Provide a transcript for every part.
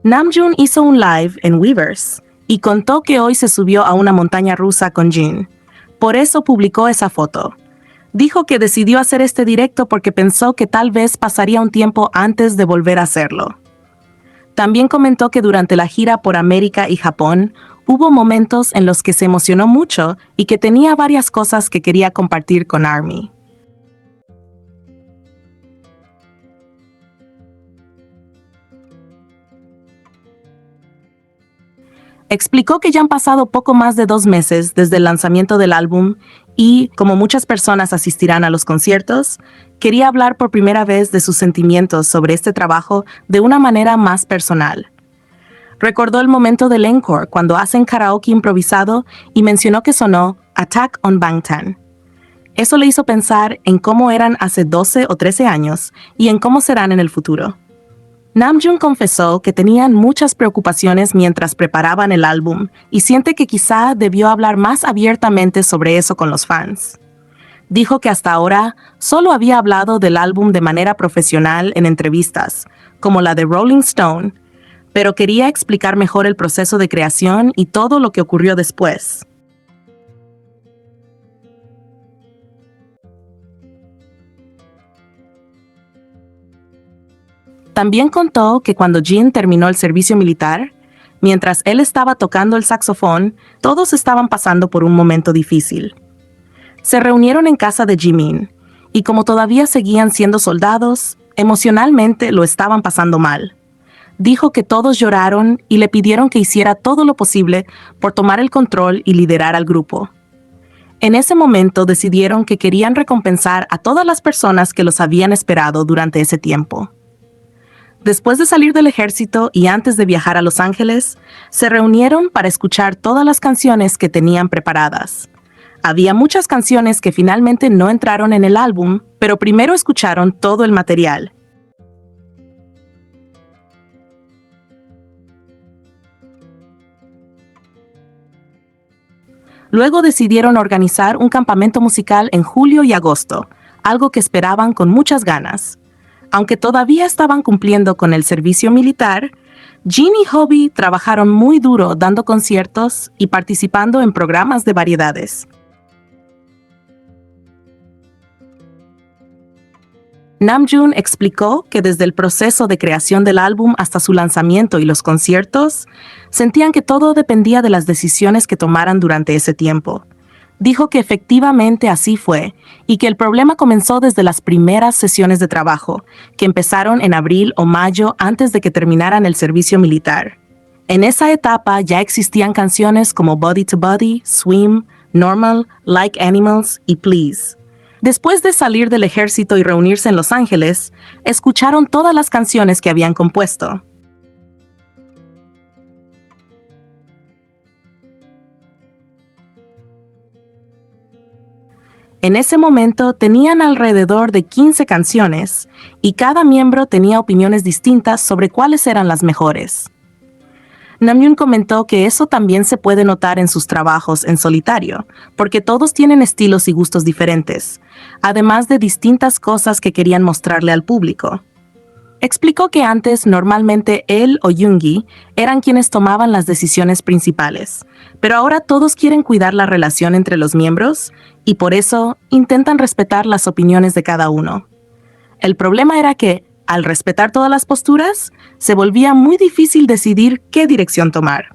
Namjoon hizo un live en Weverse y contó que hoy se subió a una montaña rusa con Jin. Por eso publicó esa foto. Dijo que decidió hacer este directo porque pensó que tal vez pasaría un tiempo antes de volver a hacerlo. También comentó que durante la gira por América y Japón, hubo momentos en los que se emocionó mucho y que tenía varias cosas que quería compartir con ARMY. Explicó que ya han pasado poco más de 2 meses desde el lanzamiento del álbum y, como muchas personas asistirán a los conciertos, quería hablar por primera vez de sus sentimientos sobre este trabajo de una manera más personal. Recordó el momento del encore cuando hacen karaoke improvisado y mencionó que sonó Attack on Bangtan. Eso le hizo pensar en cómo eran hace 12 o 13 años y en cómo serán en el futuro. Namjoon confesó que tenían muchas preocupaciones mientras preparaban el álbum y siente que quizá debió hablar más abiertamente sobre eso con los fans. Dijo que hasta ahora solo había hablado del álbum de manera profesional en entrevistas, como la de Rolling Stone, pero quería explicar mejor el proceso de creación y todo lo que ocurrió después. También contó que cuando Jin terminó el servicio militar, mientras él estaba tocando el saxofón, todos estaban pasando por un momento difícil. Se reunieron en casa de Jimin, y como todavía seguían siendo soldados, emocionalmente lo estaban pasando mal. Dijo que todos lloraron y le pidieron que hiciera todo lo posible por tomar el control y liderar al grupo. En ese momento decidieron que querían recompensar a todas las personas que los habían esperado durante ese tiempo. Después de salir del ejército y antes de viajar a Los Ángeles, se reunieron para escuchar todas las canciones que tenían preparadas. Había muchas canciones que finalmente no entraron en el álbum, pero primero escucharon todo el material. Luego decidieron organizar un campamento musical en julio y agosto, algo que esperaban con muchas ganas. Aunque todavía estaban cumpliendo con el servicio militar, Jin y Hobie trabajaron muy duro dando conciertos y participando en programas de variedades. Namjoon explicó que desde el proceso de creación del álbum hasta su lanzamiento y los conciertos, sentían que todo dependía de las decisiones que tomaran durante ese tiempo. Dijo que efectivamente así fue y que el problema comenzó desde las primeras sesiones de trabajo, que empezaron en abril o mayo antes de que terminaran el servicio militar. En esa etapa ya existían canciones como Body to Body, Swim, Normal, Like Animals y Please. Después de salir del ejército y reunirse en Los Ángeles, escucharon todas las canciones que habían compuesto. En ese momento tenían alrededor de 15 canciones y cada miembro tenía opiniones distintas sobre cuáles eran las mejores. Namjoon comentó que eso también se puede notar en sus trabajos en solitario, porque todos tienen estilos y gustos diferentes, además de distintas cosas que querían mostrarle al público. Explicó que antes normalmente él o Yoongi eran quienes tomaban las decisiones principales, pero ahora todos quieren cuidar la relación entre los miembros y por eso intentan respetar las opiniones de cada uno. El problema era que, al respetar todas las posturas, se volvía muy difícil decidir qué dirección tomar.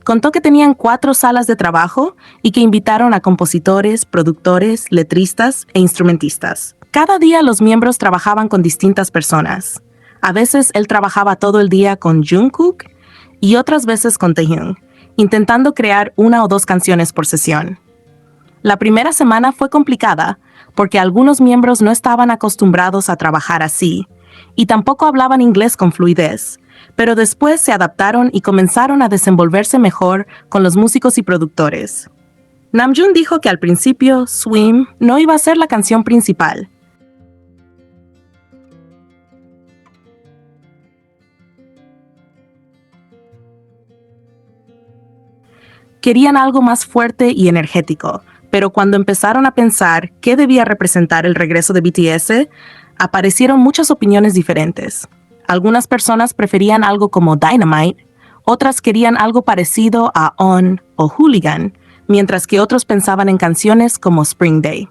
Contó que tenían 4 salas de trabajo y que invitaron a compositores, productores, letristas e instrumentistas. Cada día los miembros trabajaban con distintas personas. A veces él trabajaba todo el día con Jungkook y otras veces con Taehyung, intentando crear 1 o 2 canciones por sesión. La primera semana fue complicada porque algunos miembros no estaban acostumbrados a trabajar así y tampoco hablaban inglés con fluidez, pero después se adaptaron y comenzaron a desenvolverse mejor con los músicos y productores. Namjoon dijo que al principio Swim no iba a ser la canción principal. Querían algo más fuerte y energético, Pero cuando empezaron a pensar qué debía representar el regreso de BTS, aparecieron muchas opiniones diferentes. Algunas personas preferían algo como Dynamite, otras querían algo parecido a On o Hooligan, mientras que otros pensaban en canciones como Spring Day.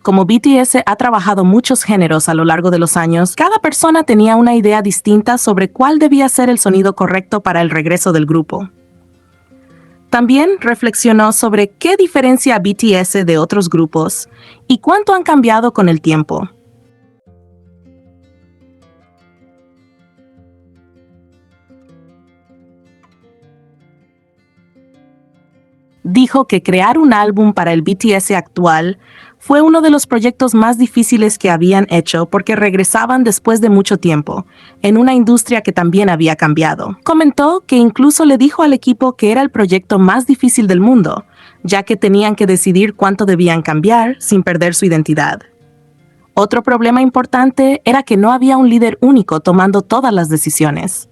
Como BTS ha trabajado muchos géneros a lo largo de los años, cada persona tenía una idea distinta sobre cuál debía ser el sonido correcto para el regreso del grupo. También reflexionó sobre qué diferencia a BTS de otros grupos y cuánto han cambiado con el tiempo. Dijo que crear un álbum para el BTS actual fue uno de los proyectos más difíciles que habían hecho porque regresaban después de mucho tiempo, en una industria que también había cambiado. Comentó que incluso le dijo al equipo que era el proyecto más difícil del mundo, ya que tenían que decidir cuánto debían cambiar sin perder su identidad. Otro problema importante era que no había un líder único tomando todas las decisiones.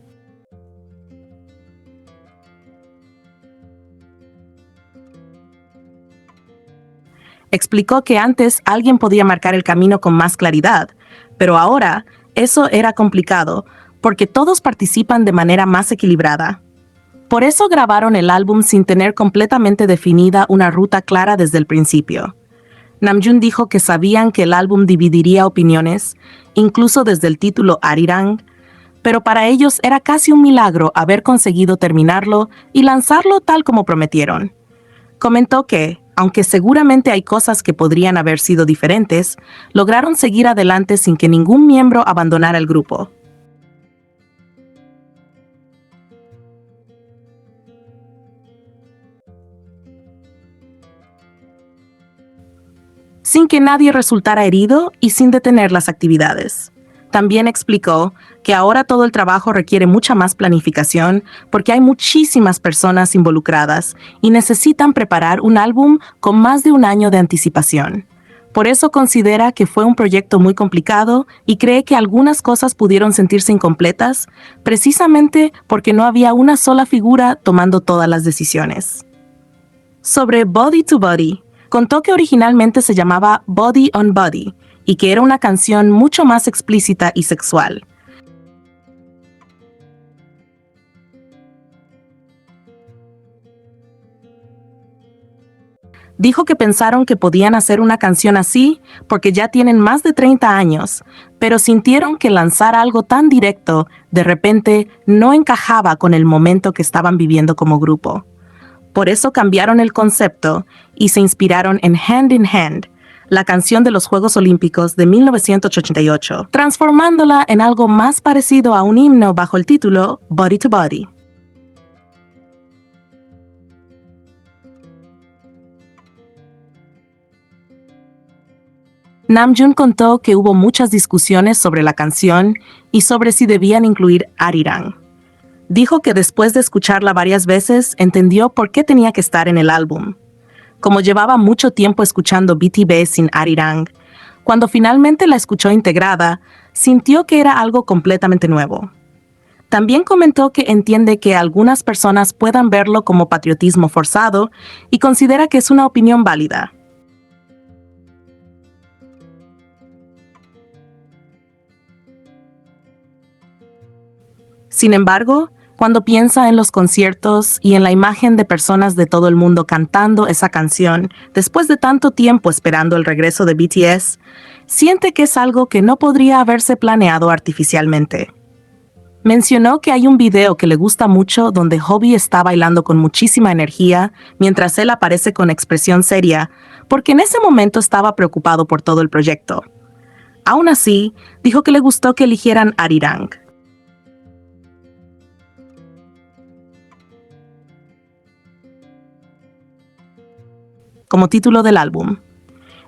Explicó que antes alguien podía marcar el camino con más claridad, pero ahora eso era complicado porque todos participan de manera más equilibrada. Por eso grabaron el álbum sin tener completamente definida una ruta clara desde el principio. Namjoon dijo que sabían que el álbum dividiría opiniones, incluso desde el título Arirang, pero para ellos era casi un milagro haber conseguido terminarlo y lanzarlo tal como prometieron. Comentó que, aunque seguramente hay cosas que podrían haber sido diferentes, lograron seguir adelante sin que ningún miembro abandonara el grupo. Sin que nadie resultara herido y sin detener las actividades. También explicó que ahora todo el trabajo requiere mucha más planificación porque hay muchísimas personas involucradas y necesitan preparar un álbum con más de un año de anticipación. Por eso considera que fue un proyecto muy complicado y cree que algunas cosas pudieron sentirse incompletas precisamente porque no había una sola figura tomando todas las decisiones. Sobre Body to Body, contó que originalmente se llamaba Body on Body, y que era una canción mucho más explícita y sexual. Dijo que pensaron que podían hacer una canción así porque ya tienen más de 30 años, pero sintieron que lanzar algo tan directo de repente no encajaba con el momento que estaban viviendo como grupo. Por eso cambiaron el concepto y se inspiraron en Hand in Hand, la canción de los Juegos Olímpicos de 1988, transformándola en algo más parecido a un himno bajo el título Body to Body. Namjoon contó que hubo muchas discusiones sobre la canción y sobre si debían incluir Arirang. Dijo que después de escucharla varias veces entendió por qué tenía que estar en el álbum. Como llevaba mucho tiempo escuchando BTS sin Arirang, cuando finalmente la escuchó integrada, sintió que era algo completamente nuevo. También comentó que entiende que algunas personas puedan verlo como patriotismo forzado y considera que es una opinión válida. Sin embargo, cuando piensa en los conciertos y en la imagen de personas de todo el mundo cantando esa canción después de tanto tiempo esperando el regreso de BTS, siente que es algo que no podría haberse planeado artificialmente. Mencionó que hay un video que le gusta mucho donde Hobi está bailando con muchísima energía mientras él aparece con expresión seria, porque en ese momento estaba preocupado por todo el proyecto. Aún así, dijo que le gustó que eligieran Arirang. Como título del álbum.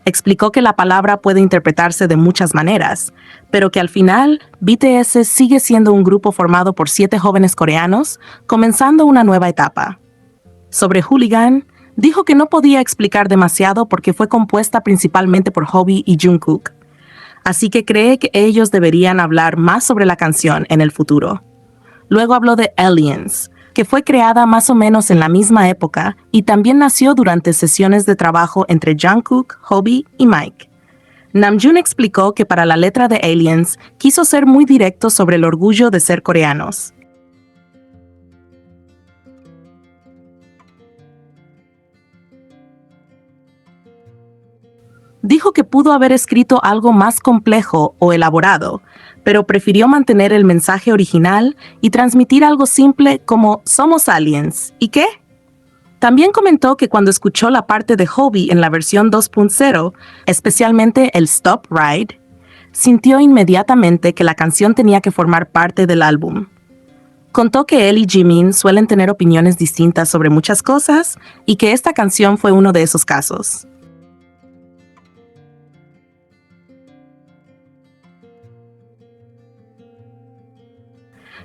Explicó que la palabra puede interpretarse de muchas maneras, pero que al final BTS sigue siendo un grupo formado por 7 jóvenes coreanos, comenzando una nueva etapa. Sobre Hooligan, dijo que no podía explicar demasiado porque fue compuesta principalmente por Hobi y Jungkook, así que cree que ellos deberían hablar más sobre la canción en el futuro. Luego habló de Aliens, que fue creada más o menos en la misma época y también nació durante sesiones de trabajo entre Jungkook, Hobi y Mike. Namjoon explicó que para la letra de Aliens quiso ser muy directo sobre el orgullo de ser coreanos. Dijo que pudo haber escrito algo más complejo o elaborado, pero prefirió mantener el mensaje original y transmitir algo simple como "somos aliens". ¿Y qué? También comentó que cuando escuchó la parte de Hobi en la versión 2.0, especialmente el Stop Ride, sintió inmediatamente que la canción tenía que formar parte del álbum. Contó que él y Jimin suelen tener opiniones distintas sobre muchas cosas y que esta canción fue uno de esos casos.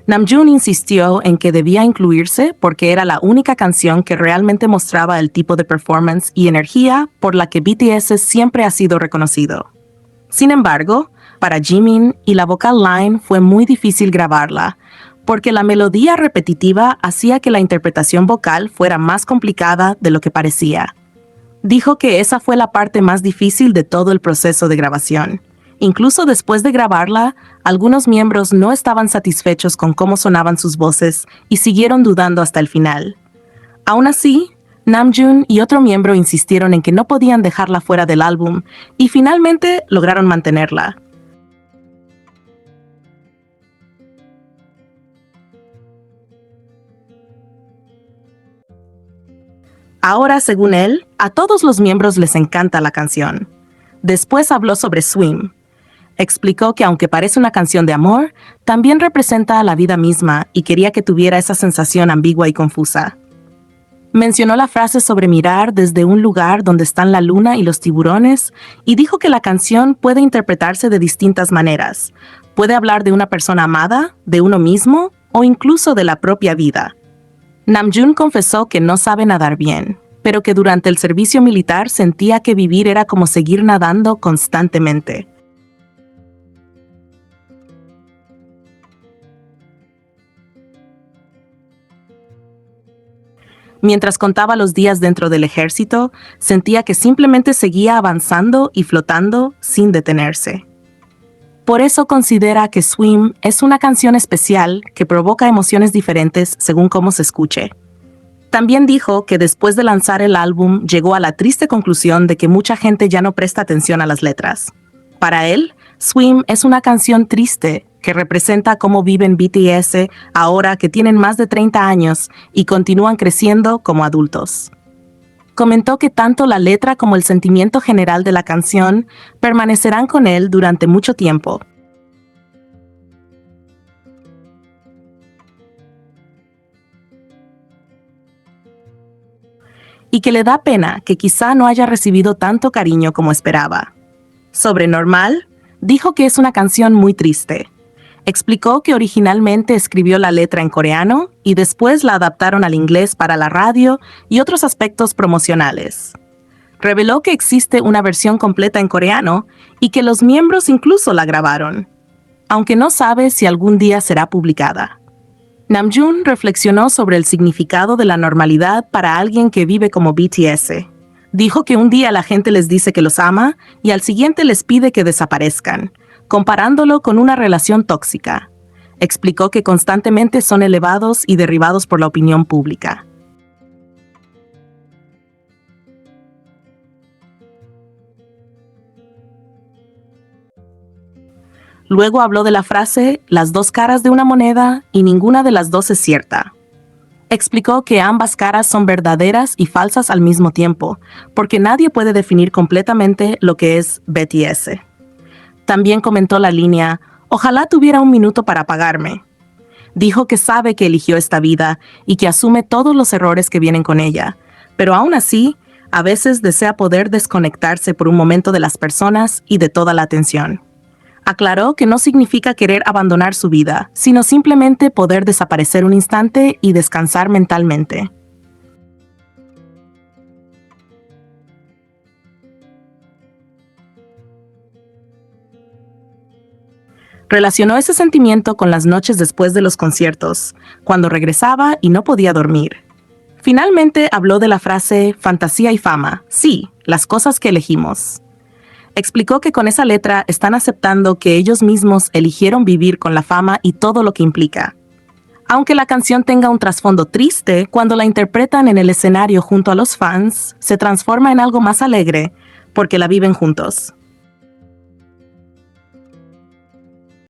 Namjoon insistió en que debía incluirse porque era la única canción que realmente mostraba el tipo de performance y energía por la que BTS siempre ha sido reconocido. Sin embargo, para Jimin y la vocal line fue muy difícil grabarla, porque la melodía repetitiva hacía que la interpretación vocal fuera más complicada de lo que parecía. Dijo que esa fue la parte más difícil de todo el proceso de grabación. Incluso después de grabarla, algunos miembros no estaban satisfechos con cómo sonaban sus voces y siguieron dudando hasta el final. Aún así, Namjoon y otro miembro insistieron en que no podían dejarla fuera del álbum y finalmente lograron mantenerla. Ahora, según él, a todos los miembros les encanta la canción. Después habló sobre Swim. Explicó que aunque parece una canción de amor, también representa a la vida misma y quería que tuviera esa sensación ambigua y confusa. Mencionó la frase sobre mirar desde un lugar donde están la luna y los tiburones y dijo que la canción puede interpretarse de distintas maneras. Puede hablar de una persona amada, de uno mismo o incluso de la propia vida. Namjoon confesó que no sabe nadar bien, pero que durante el servicio militar sentía que vivir era como seguir nadando constantemente. Mientras contaba los días dentro del ejército, sentía que simplemente seguía avanzando y flotando sin detenerse. Por eso considera que Swim es una canción especial que provoca emociones diferentes según cómo se escuche. También dijo que después de lanzar el álbum llegó a la triste conclusión de que mucha gente ya no presta atención a las letras. Para él, Swim es una canción triste que representa cómo viven BTS ahora que tienen más de 30 años y continúan creciendo como adultos. Comentó que tanto la letra como el sentimiento general de la canción permanecerán con él durante mucho tiempo. Y que le da pena que quizá no haya recibido tanto cariño como esperaba. Sobre Normal, dijo que es una canción muy triste. Explicó que originalmente escribió la letra en coreano y después la adaptaron al inglés para la radio y otros aspectos promocionales. Reveló que existe una versión completa en coreano y que los miembros incluso la grabaron, aunque no sabe si algún día será publicada. Namjoon reflexionó sobre el significado de la normalidad para alguien que vive como BTS. Dijo que un día la gente les dice que los ama y al siguiente les pide que desaparezcan, comparándolo con una relación tóxica. Explicó que constantemente son elevados y derribados por la opinión pública. Luego habló de la frase "las dos caras de una moneda y ninguna de las dos es cierta". Explicó que ambas caras son verdaderas y falsas al mismo tiempo, porque nadie puede definir completamente lo que es BTS. También comentó la línea "ojalá tuviera un minuto para apagarme". Dijo que sabe que eligió esta vida y que asume todos los errores que vienen con ella, pero aún así, a veces desea poder desconectarse por un momento de las personas y de toda la atención. Aclaró que no significa querer abandonar su vida, sino simplemente poder desaparecer un instante y descansar mentalmente. Relacionó ese sentimiento con las noches después de los conciertos, cuando regresaba y no podía dormir. Finalmente habló de la frase fantasía y fama, sí, las cosas que elegimos. Explicó que con esa letra están aceptando que ellos mismos eligieron vivir con la fama y todo lo que implica. Aunque la canción tenga un trasfondo triste, cuando la interpretan en el escenario junto a los fans, se transforma en algo más alegre porque la viven juntos.